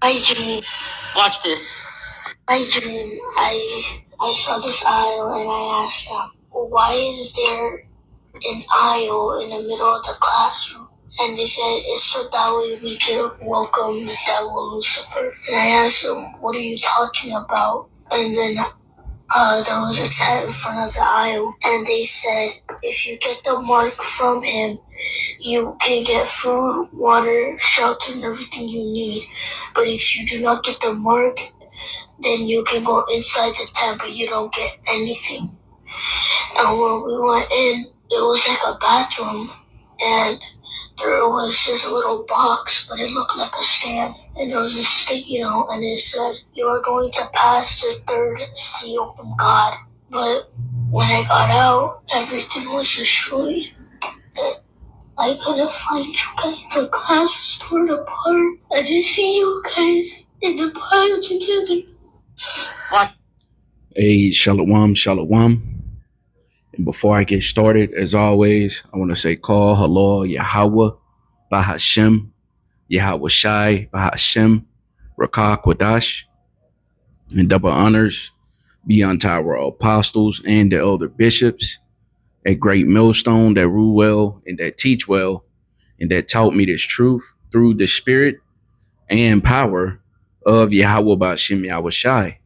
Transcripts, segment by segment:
I dream. Watch this. I dream. I saw this aisle and I asked them, why is there an aisle in the middle of the classroom? And they said it's so that way we can welcome the devil Lucifer. And I asked them, what are you talking about? And then there was a tent in front of the aisle, and they said if you get the mark from him, you can get food, water, shelter, and everything you need. But if you do not get the mark, then you can go inside the tent, but you don't get anything. And when we went in, it was like a bathroom, and there was this little box, but it looked like a stand. And there was a sticky note, and it said, you are going to pass the third seal from God. But when I got out, everything was destroyed. And I couldn't find you guys. The class was torn apart. I didn't see you guys in the pile together. What? Hey, shalom, shalom. And before I get started, as always, I want to say call halal Yahweh Bahashem, Yahweh Shai Bahashem, Rakah Kwadash, and double honors be unto our apostles and the elder bishops, a great millstone that rule well and that teach well and that taught me this truth through the spirit and power of Yahweh Bahashem Yahweh Shai.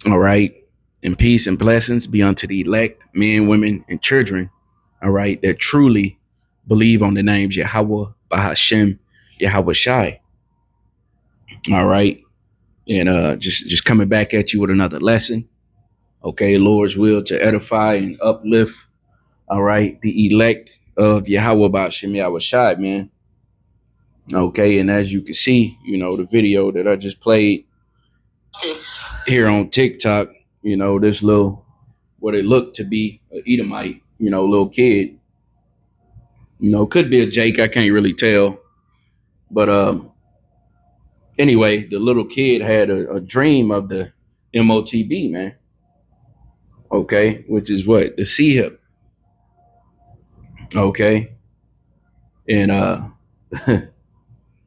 All right. And peace and blessings be unto the elect, men, women, and children, all right, that truly believe on the names Yahweh, Bahashem, Yahweh Shai. All right. And just coming back at you with another lesson. Okay, Lord's will to edify and uplift, all right, the elect of Yahweh Bahashem, Yahweh Shai, man. Okay, and as you can see, the video that I just played here on TikTok, this little what it looked to be an Edomite, little kid. Could be a Jake, I can't really tell. But anyway, the little kid had a dream of the Motb, man. Okay, which is what? The C hip. Okay. And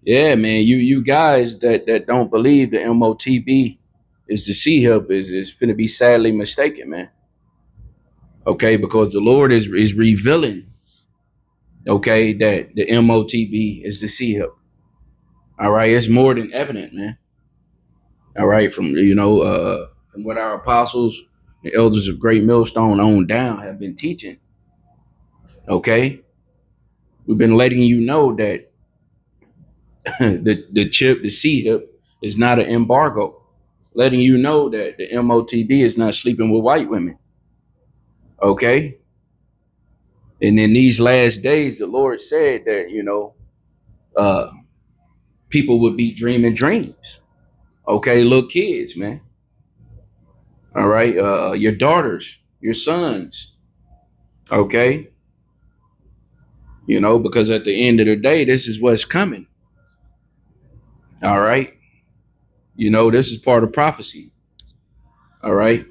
yeah, man, you guys that don't believe the Motb is the C hip is finna be sadly mistaken, man. Okay, because the Lord is revealing, okay, that the Motb is the C hip. All right, it's more than evident, man. All right, from what our apostles, the elders of Great Millstone on down have been teaching. Okay, we've been letting you know that the chip, the C hip, is not an embargo. Letting you know that the Motb is not sleeping with white women. Okay, and in these last days, the Lord said that people would be dreaming dreams. Okay, little kids, man. All right, your daughters, your sons. Okay, because at the end of the day, this is what's coming. All right, this is part of prophecy. All right,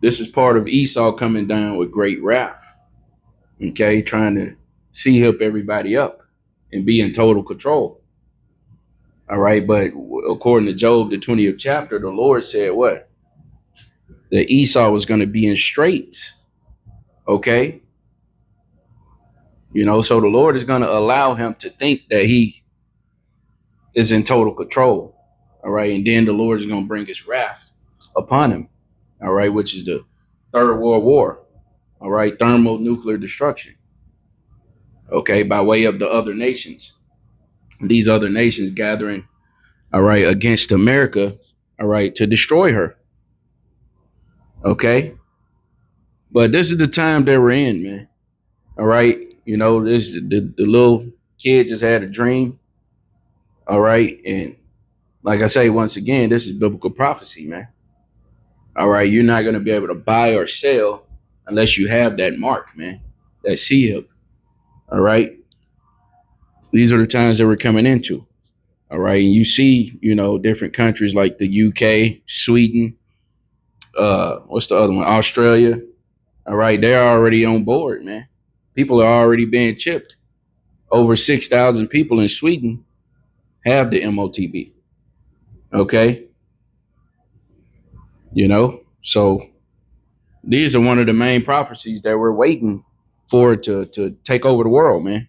this is part of Esau coming down with great wrath. Okay, trying to see up everybody up and be in total control. All right, but according to Job, the 20th chapter, the Lord said what? That Esau was going to be in straits. Okay, so the Lord is going to allow him to think that he is in total control. All right, and then the Lord is going to bring his wrath upon him. All right, which is the Third World War. All right, thermonuclear destruction. Okay, by way of the other nations. These other nations gathering, all right, against America, all right, to destroy her. Okay, but this is the time that we're in, man. All right, this the little kid just had a dream. All right, and like I say, once again, this is biblical prophecy, man. All right, you're not going to be able to buy or sell unless you have that mark, man, that C hip. All right, these are the times that we're coming into. All right, and you see, different countries like the UK, Sweden, what's the other one? Australia. All right, they're already on board, man. People are already being chipped. Over 6,000 people in Sweden, have the MOTB. Okay. So these are one of the main prophecies that we're waiting for to take over the world, man.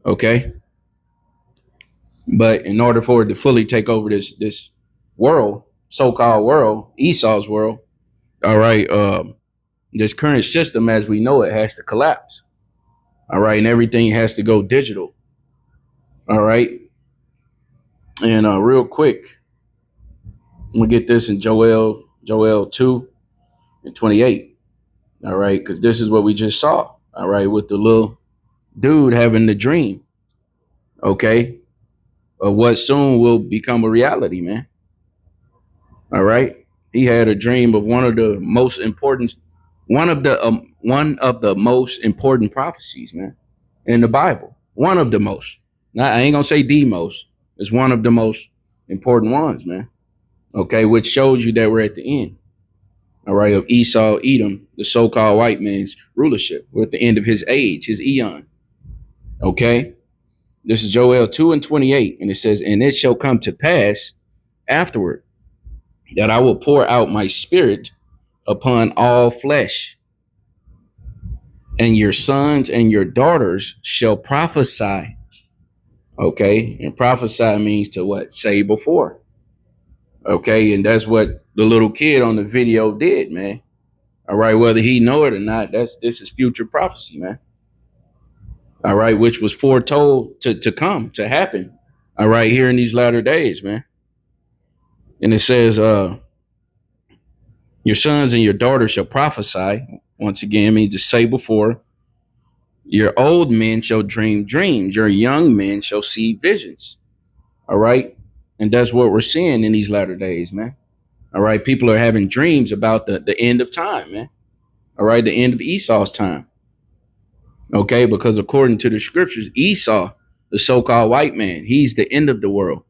Okay. But in order for it to fully take over this world, so-called world, Esau's world, all right, this current system as we know it has to collapse. All right, and everything has to go digital. All right. And real quick, we get this in Joel 2:28. All right, because this is what we just saw. All right, with the little dude having the dream. Okay, of what soon will become a reality, man. All right, he had a dream of one of the most important prophecies, man, in the Bible. One of the most. Now, I ain't gonna say the most. It's one of the most important ones, man. Okay, which shows you that we're at the end. All right, of Esau, Edom, the so-called white man's rulership. We're at the end of his age, his eon. Okay, this is Joel 2:28, and it says, "And it shall come to pass afterward that I will pour out my spirit upon all flesh, and your sons and your daughters shall prophesy." Okay, and prophesy means to what? Say before. Okay, and that's what the little kid on the video did, man. All right, whether he know it or not, this is future prophecy, man. All right, which was foretold to come, to happen. All right, here in these latter days, man. And it says, your sons and your daughters shall prophesy. Once again, means to say before. Your old men shall dream dreams. Your young men shall see visions. All right. And that's what we're seeing in these latter days, man. All right. People are having dreams about the end of time, man. All right. The end of Esau's time. Okay. Because according to the scriptures, Esau, the so-called white man, he's the end of the world.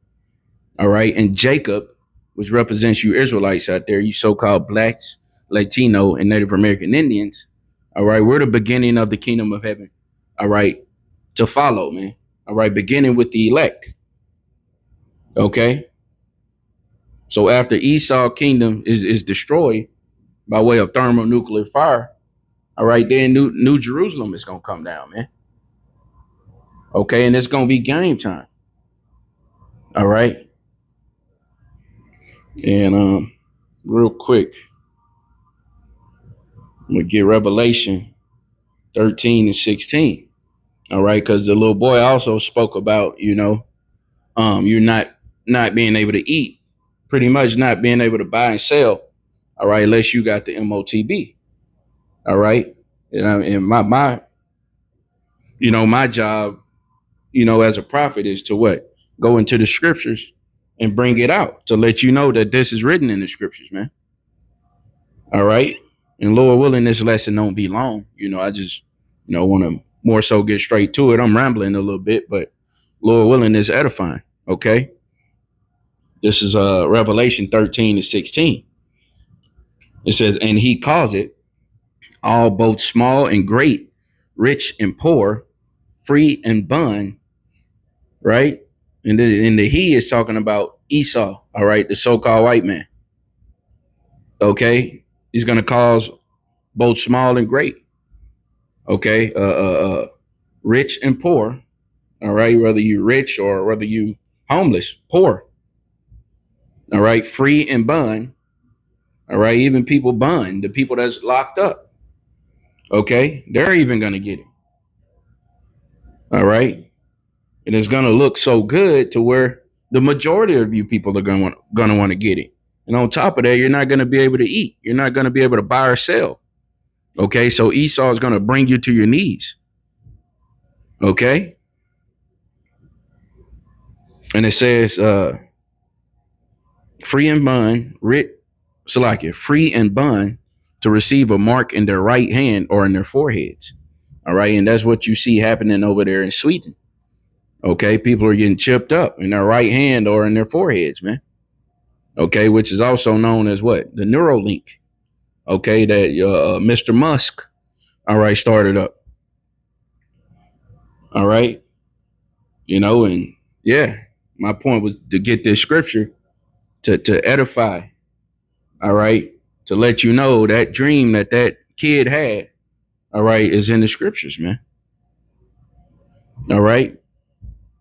All right. And Jacob, which represents you Israelites out there, you so-called blacks, Latino, and Native American Indians. All right. We're the beginning of the kingdom of heaven. All right. To follow, man. All right. Beginning with the elect. Okay. So after Esau kingdom is destroyed by way of thermonuclear fire, all right, then New Jerusalem is going to come down, man. Okay. And it's going to be game time. All right. And real quick, I'm going to get Revelation 13:16. All right. Because the little boy also spoke about, you're not being able to eat, pretty much not being able to buy and sell. All right. Unless you got the MOTB. All right. And my job, as a prophet is to what? Go into the scriptures and bring it out to let you know that this is written in the scriptures, man. All right. And Lord willing, this lesson don't be long. I just, want to more so get straight to it. I'm rambling a little bit, but Lord willing is edifying. Okay. This is Revelation 13:16. It says, and he calls it all, both small and great, rich and poor, free and bond, right? And the he is talking about Esau, all right, the so-called white man. Okay. He's going to cause both small and great. Okay. Rich and poor. All right. Whether you rich or whether you homeless, poor. All right. Free and bond. All right. Even people bond, the people that's locked up. Okay. They're even going to get it. All right. And it's going to look so good to where the majority of you people are going to want to get it. And on top of that, you're not going to be able to eat. You're not going to be able to buy or sell. Okay. So Esau is going to bring you to your knees. Okay. And it says, free and bond, free and bond to receive a mark in their right hand or in their foreheads. All right. And that's what you see happening over there in Sweden. Okay. People are getting chipped up in their right hand or in their foreheads, man. Okay. Which is also known as what? The Neuralink. Okay. That Mr. Musk, all right, started up. All right. And yeah, my point was to get this scripture to edify, all right, to let you know that dream that kid had, all right, is in the scriptures, man. All right.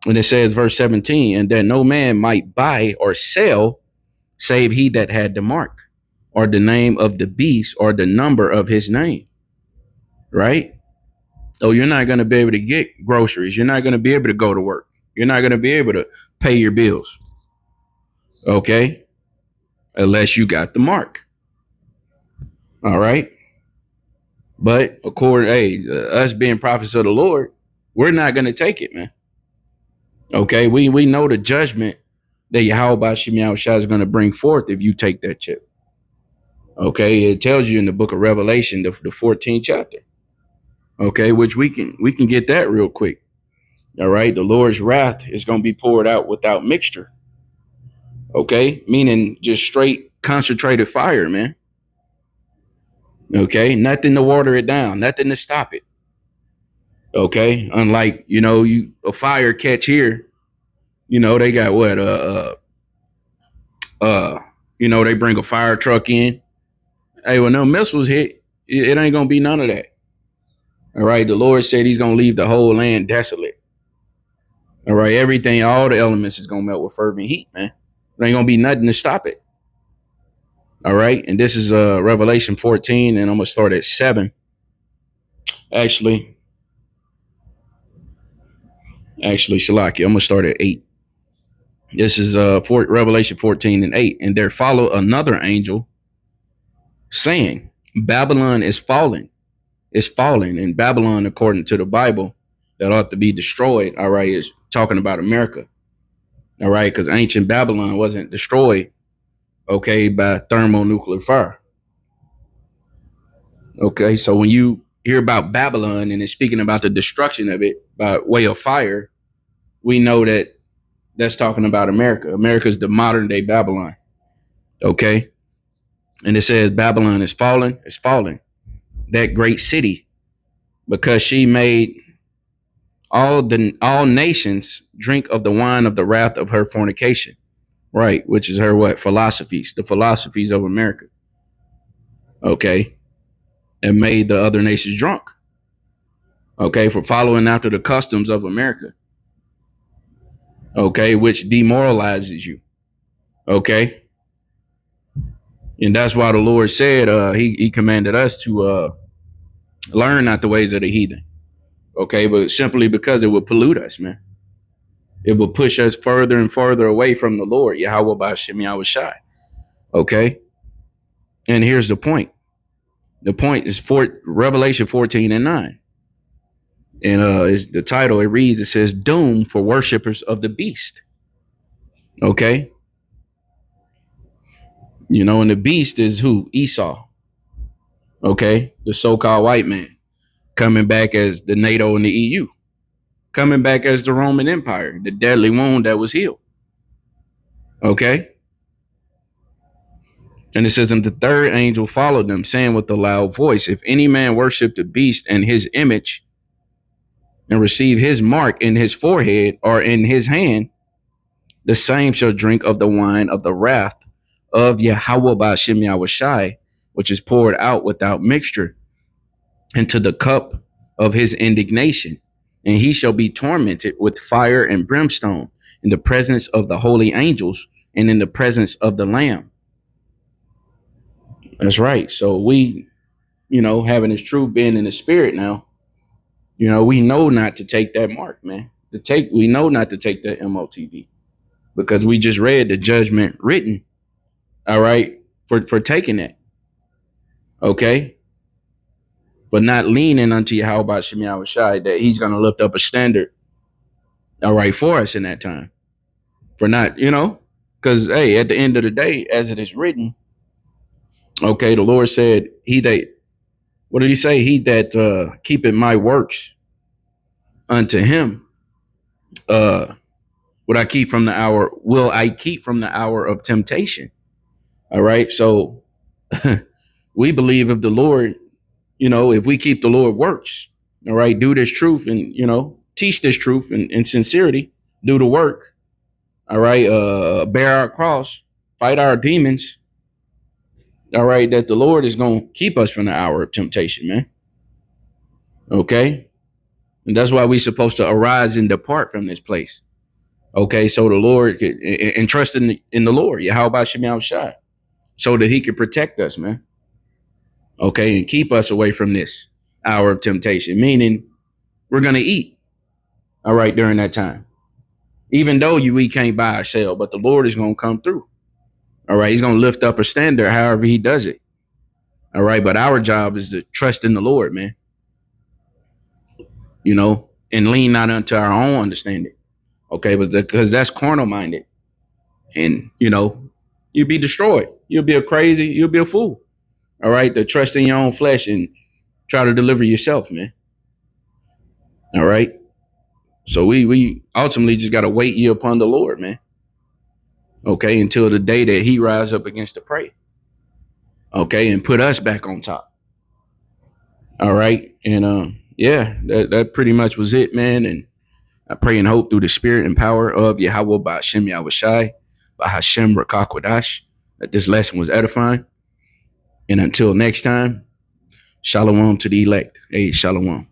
And it says, verse 17, and that no man might buy or sell save he that had the mark or the name of the beast or the number of his name. Right. So you're not going to be able to get groceries. You're not going to be able to go to work. You're not going to be able to pay your bills. Okay. Unless you got the mark. All right. But us being prophets of the Lord, we're not going to take it, man. Okay. We know the judgment that Yahweh Shemi Shai is going to bring forth if you take that chip. Okay. It tells you in the book of Revelation, the 14th chapter. Okay. Which we can get that real quick. All right. The Lord's wrath is going to be poured out without mixture. Okay. Meaning just straight concentrated fire, man. Okay. Nothing to water it down, nothing to stop it. Okay. Unlike, a fire catch here, they got what, they bring a fire truck in. Hey, when no missiles hit, it ain't going to be none of that. All right. The Lord said he's going to leave the whole land desolate. All right. Everything, all the elements is going to melt with fervent heat, man. There ain't going to be nothing to stop it. All right. And this is Revelation 14, and I'm going to start at 7. Actually, Shalaki, I'm going to start at 8. This is Revelation 14 and 8. And there followed another angel saying, Babylon is falling. It's falling. And Babylon, according to the Bible, that ought to be destroyed, all right, is talking about America. All right, because ancient Babylon wasn't destroyed, okay, by thermonuclear fire. Okay, so when you hear about Babylon and it's speaking about the destruction of it by way of fire, we know that that's talking about America. America's the modern day Babylon. Okay. And it says Babylon is fallen. It's fallen. That great city, because she made all nations drink of the wine of the wrath of her fornication. Right. Which is her what? Philosophies. The philosophies of America. Okay. And made the other nations drunk. Okay. For following after the customs of America. Okay. Which demoralizes you. Okay. And that's why the Lord said he commanded us to learn not the ways of the heathen. Okay, but simply because it would pollute us, man. It will push us further and further away from the Lord, Yahweh Shemi Shai. Okay. And here's the point. The point is Revelation 14 and 9. And the title, it reads, it says, Doom for worshipers of the beast. Okay. And the beast is who? Esau. Okay. The so-called white man coming back as the NATO and the EU. Coming back as the Roman Empire, the deadly wound that was healed. Okay. And it says, and the third angel followed them, saying with a loud voice, if any man worship the beast and his image and receive his mark in his forehead or in his hand, the same shall drink of the wine of the wrath of Yahweh Shemi Shai, which is poured out without mixture into the cup of his indignation. And he shall be tormented with fire and brimstone in the presence of the holy angels and in the presence of the Lamb. That's right. So we, having his truth being in the spirit now, we know not to take that mark, man. We know not to take that Motb because we just read the judgment written, all right, for taking it. Okay. But not leaning unto Yahweh Shemi Shai that he's going to lift up a standard, all right, for us in that time. For not, because, hey, at the end of the day, as it is written, okay, the Lord said, what did he say? He that keepeth my works unto him, will I keep from the hour of temptation? All right. So we believe if the Lord, if we keep the Lord works, all right, do this truth and, teach this truth in sincerity, do the work. All right. Bear our cross, fight our demons. All right. That the Lord is going to keep us from the hour of temptation, man. Okay. And that's why we're supposed to arise and depart from this place. Okay. So the Lord could, and trust in the Lord. Yeah. How about Shemi Shai? So that he could protect us, man. Okay. And keep us away from this hour of temptation, meaning we're going to eat. All right. During that time, even though we can't buy or sell, but the Lord is going to come through. All right. He's going to lift up a standard however he does it. All right. But our job is to trust in the Lord, man. And lean not unto our own understanding. Okay. Because that's carnal minded. And, you'll be destroyed. You'll be you'll be a fool. All right. To trust in your own flesh and try to deliver yourself, man. All right. So we ultimately just got to wait ye upon the Lord, man. Okay. Until the day that he rise up against the prey. Okay. And put us back on top. All right. And, yeah, that pretty much was it, man. And I pray and hope through the spirit and power of Yahweh by Hashem Yahushai, by Hashem Rakakwadash, that this lesson was edifying. And until next time, shalom to the elect. Hey, shalom.